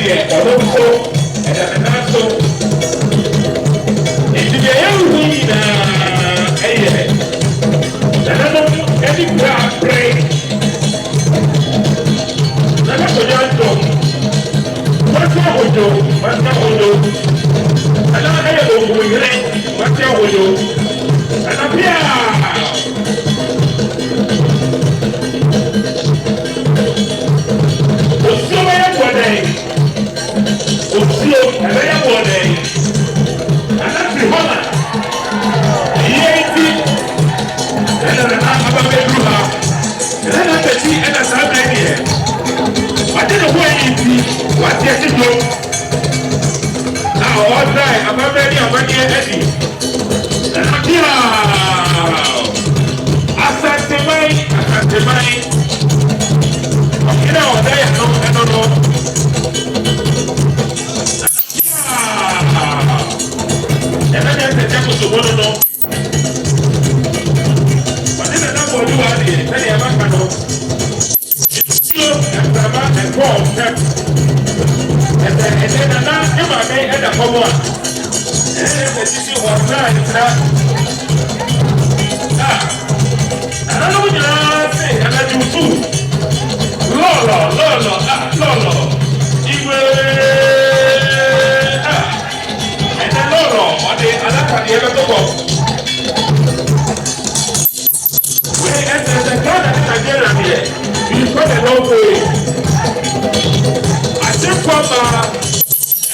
deɛ ɔno nso ɛda ne nan so nti deɛ yɛwo nyinaa ɛyɛ nananom ɛde kura abrɛ nana kɔgya ntɔm wɔte ahodwo ɛna ɛyɛ ɔwunyere wɔte ahodwo ɛna bia osuo bɛyɛ bɔdɛn osuo ɛbɛyɛ bɔdɛn ɛna firi hɔ na ɛyɛ nti ɛna nana aba bɛduru ha ɛna na bɛti ɛna saa bɛn deɛ wade ne ho ayi nti wate akyi dwo na ɔɔdae amammerɛ ne amanneɛ adi ɛna bia asanteman ɔkena ɔda yɛ no ɛno no ɛna nyɛ sɛkyɛ kosobo no no ɔne nana bɔde wa deɛ sɛdeɛ ɛbaka no nsuo ɛmprama ɛkɔɔ ntɛm ɛsɛ nana ɛmaame ɛda fam a ɛyɛ sɛ sisi ɔsra ntra nananom nyinaa se ɛna Juu Tv lolo igwe ɛnɛ lolo ɔde adakadeɛ bɛtɔkɔ wei ɛsɛ Ghana ne Nigeria deɛ bikɔ ne nɔfoe akyekɔ ma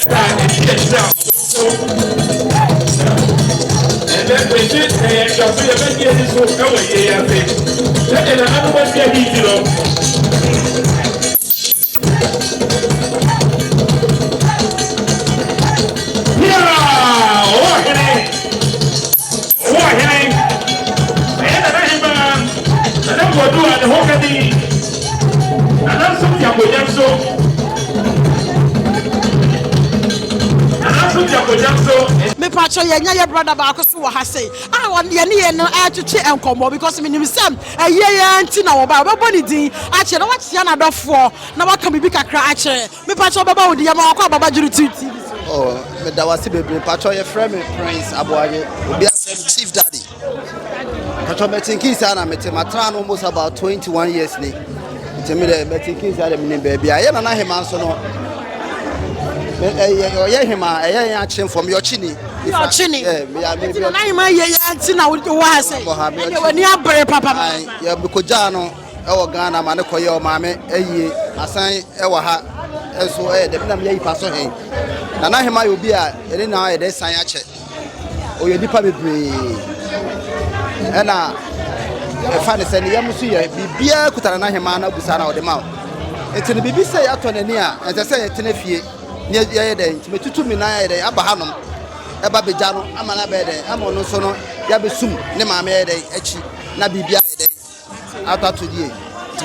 ɛda ɛdi akyira so ɛnɛ pɛgye ɛyɛ dwafo yɛbɛdi ani so ɛwɔ yie ase sɛdeɛ nananom asi ahi ti no me pacho ye brother baako so wa ha say ah won ye ne no atwetwe enkomo because me nim sam aye anti na wo ba bebo ni din a che na wa tia na dofo na wa ka bibi kakra a che me pacho baba wo di ma akwa baba Juu TV oh me da wasi bebe pacho ye frame me Prince Aboage obi asem Chief Daddy pacho Milton Keynes na mete matra no almost about 21 years ni me de Milton Keynes ada me baby aye na hemaa so no ye hemaa aye ya chem from your chini na hemaa ye anti na wo ha say e wani abre papa ye bikoja no e wo Ghana ma ne koye o maame ayie asan e wo ha enso de na me yi paso hen na hemaa ye obi a ene na ye de san ya che o ye dipa bebre ena e fa ne se ne yam su ye bibia kutara na hemaa na busa na o de ma enti ne bibi se ya to nani a ente se ye tena fie ne ye de enti metutu mi na ye de aba hanom eba beja no ama na be de ama no so no ya be sum ne maame ye de achi na bibia ye de atatu die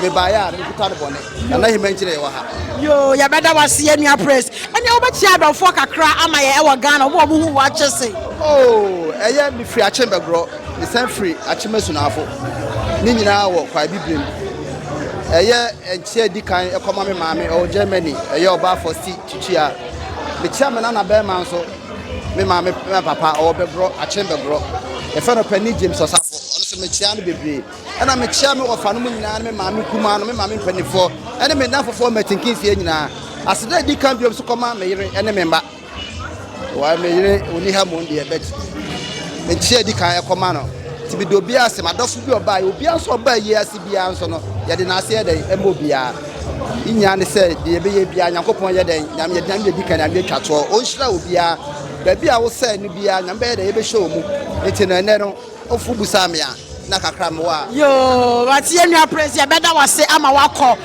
me ba ya me kutara bone na hemaa nkire ye wa ha yo ya beda wase anua press ene wo be chia adofo kakra ama ye e wa Ghana wo mo hu wa chese oh eye mi free achembegro mi san free achemesunafo ni nyina wo kwa bibrem eye enche dikan ekoma me maame o Germany eye oba for sti tutua me chia me na be man so me maame papa o begro achembegro e fa no pani James Osafo ono so me chia no bebre ena me chia me ofa no nyina me maame kuma no me maame panifo ene me nafofo Milton Keynes ye nyina aseda dikan biom so koma me yire ene me mba wa me yire oni ha mo ndie bet me chia dikan ekoma no tibi do bia se madofo bi oba ye obi anso oba ye ase bia anso no ye de na ase ye den emo bia inya ne se de be ye bia Nyankopon ye den nyam ye dan ye dikan na be twato o nhira obia ba bia wo se ne bia nyam be ye de ye be show mu eti no ene no ofu busa me a na kakra me wa yo wati enua press ya beda wase ama wakọ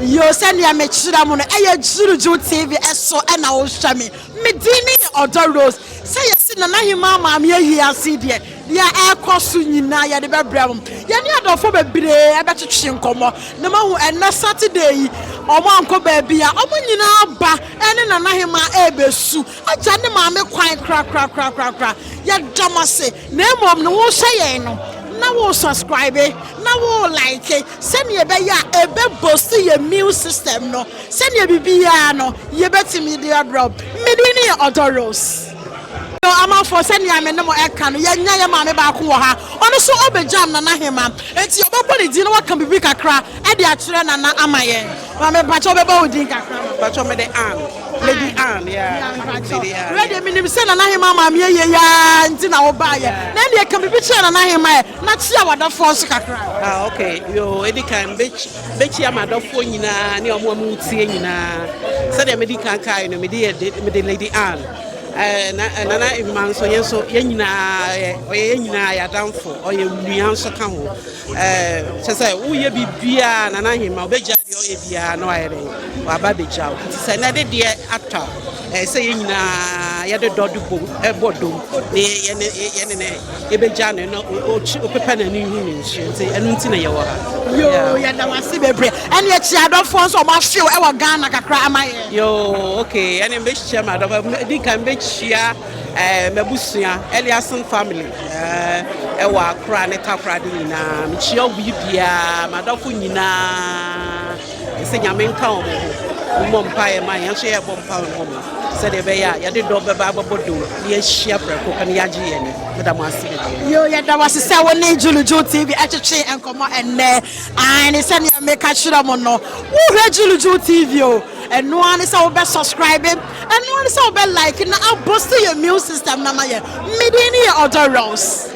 yo se ne me chira mu no eye Juu TV eso e na wo hwa me dini Odo Rose say yes na hemaa maame ayi ase de ya ekosu nyina ya de bebram ya ni adofo bebre e betwetwe nkomo na mahu ena Saturday yi omo anko ba bia omo nyina ba ene na hemaa ebesu aja ne maame kwan kra ya damase na emom no wo hye yen no na wo subscribe na wo like send ye be ya e be boost your immune system no send ye bibia no ye betimi dey drop medini odoros no ama for send ya me no mo eka no ye nya ye ma me ba ko wo ha ono so obejam na hema enti obebo ne di no waka bibi kakra e de akire na amaye ma me ba cho obebo odi kakra ba cho me de Lady Ann, yeah. Ready, me say na hema ma me ye ya nti na wo ba ye na de ka bibi che na hema na chia wada force kakra okay yo edi kan be chia madofo nyina ne omo amu tie nyina say de medical kai no me de Lady Ann nana man so yenso yenyina ya danfo oye nuan so ka ho say wo ye bibia nana hema obeja de oye bia no ayere wa ba beja say na de ata say yenyina ya de dodo bo bodom ne ye ebeja no opepa na ni hu ni nti enu nti na ye wo ha yo ya da wase bebre ene ye chia adofo so ma feel e wo Ghana kakra amaye yo okay ene be chia ma adofo di kan be chia mabusua Eliason family e wa akra ne takra de nyina me chia obi bia madofo nyina se nyame nka o mo mpae ma yan so ye bo mpa o mo se de be ya de do be ba bodo ye hia preko kan ya je ye ni da mo asire yo ya da wase se woni Juu TV echeche enkomo enne ani se ne make sure mo no wo hwe Juu TV o eno ani se wo be subscribe eno ani se wo be like na boost your immune system na ma ye medini odoros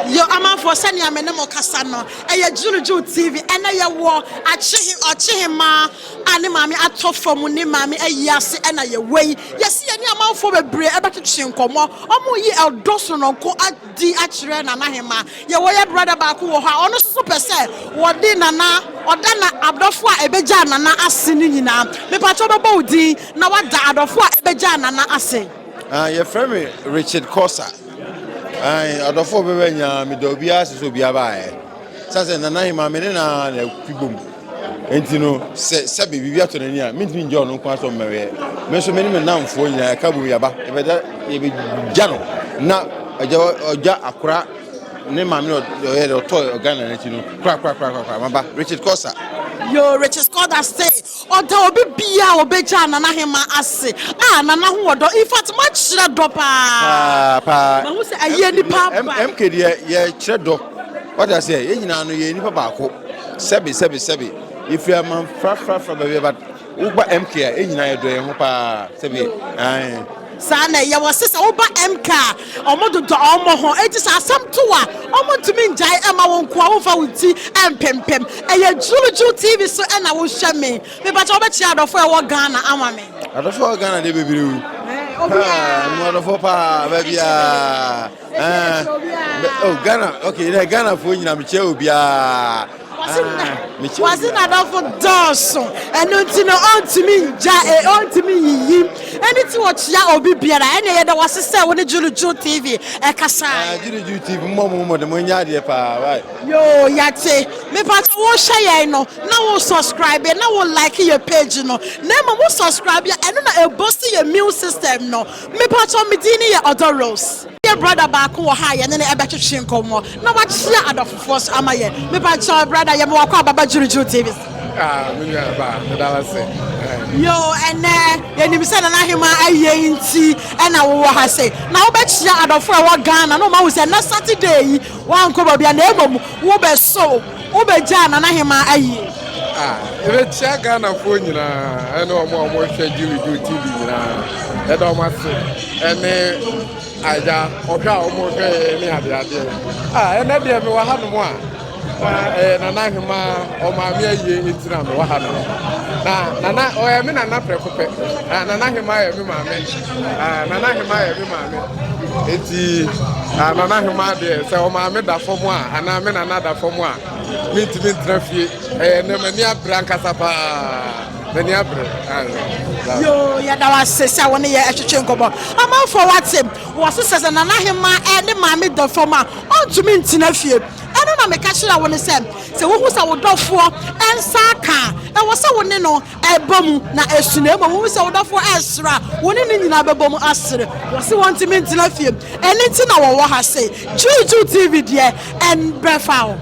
yo ama for send ya me ne mo kasa no eye Juu TV ene ye wo achihima ani mami atofom ni mami ayase ena ye wei yesi ye ni ama fo bebre e betwetwe nkomo omo yi eldoso no ko adi akire na hema ye wo ye brother ba ko wo ha ono so pese wo di nana odana abdofo a ebeja nana ase ni nyina me pacho bebo udi na wada adofo a ebeja nana ase ye frame Richard Kosa adofo bebe nya me do bia so bia ba sase nana hema me na kwibom entino se bibia to nani a mintimi nje ono kwa so mewe me so me ni me namfo nya ka bu yaba e be da e be jano na oja akura ne ma me no ye do to Ghana na ti no kra maba Richard Kosa yo Richard Kosa say oda obi bia obeja nana hema ase nana ho odo in fact ma chira do pa ma hu se aye ni pa MK ye chira do what I say ye nyina no ye ni pa ba ko sebi if you are man fra baby but uba MK e nyina ye do ye ho pa sebi sana ye was say uba MK omodo do omo ho eti sa asam to a omo tumi njai e ma won ko a wo fa wuti empempem eye Juu TV so e na wo hwe me ba cha oba chi adofo e wo Ghana ama me adofo Ghana de bebiru mo adofo pa baby oh Ghana okay Ghana fo nyina me che obia wasn't adofo doso eno ntino ontimi nja ontimi yiyi anything what ya obi biara ene ye da wase se woni Juu TV e kasa Juu TV mo de mo nya de pa right yo yate me pa wo share no na wo subscribe na wo like your page no na mo subscribe ya eno na e boost your immune system no me pa medini ye odoros your brother back wo ha ye ne e betwetwe nkomo na wa chia adofo so amaye me pa brother ye mo akwa baba Juu TV me ba da wase yo ene ye ni bisa na hema aye nti ena wo ha se na wo be chia adofo e wo Ghana no ma wo se na Saturday yi wa nko ba bia na emom wo be so wo be ja na hema aye ebe chia Ghana fo nyina ene omo hwe Juu TV nyina e do ma se ene aja ohwa omo hwe ni ade ene de me wa ha no mo a nana hema o ma me aye etina me wa ha no nana o ya me nana prekope nana hema ya me ma me nana hema ya me ma me eti nana hema de se o ma me da fom a ana me nana da fom a minti trafie ne mani abra nkasa pa mani abra yo ya da wase se woni ye etwetwe nkobo ama for what wo se nana hema ne ma me da fom a ontumi ntina fie eno na me ka hira won se wo hu sa wo dofo ensa ka e wo se wo ne no ebom na esuna emo wo se wo dofo esra wo ne nyina bebom asere wo se won timi ntina fie eni ti na wo ha se Juu TV de en brefa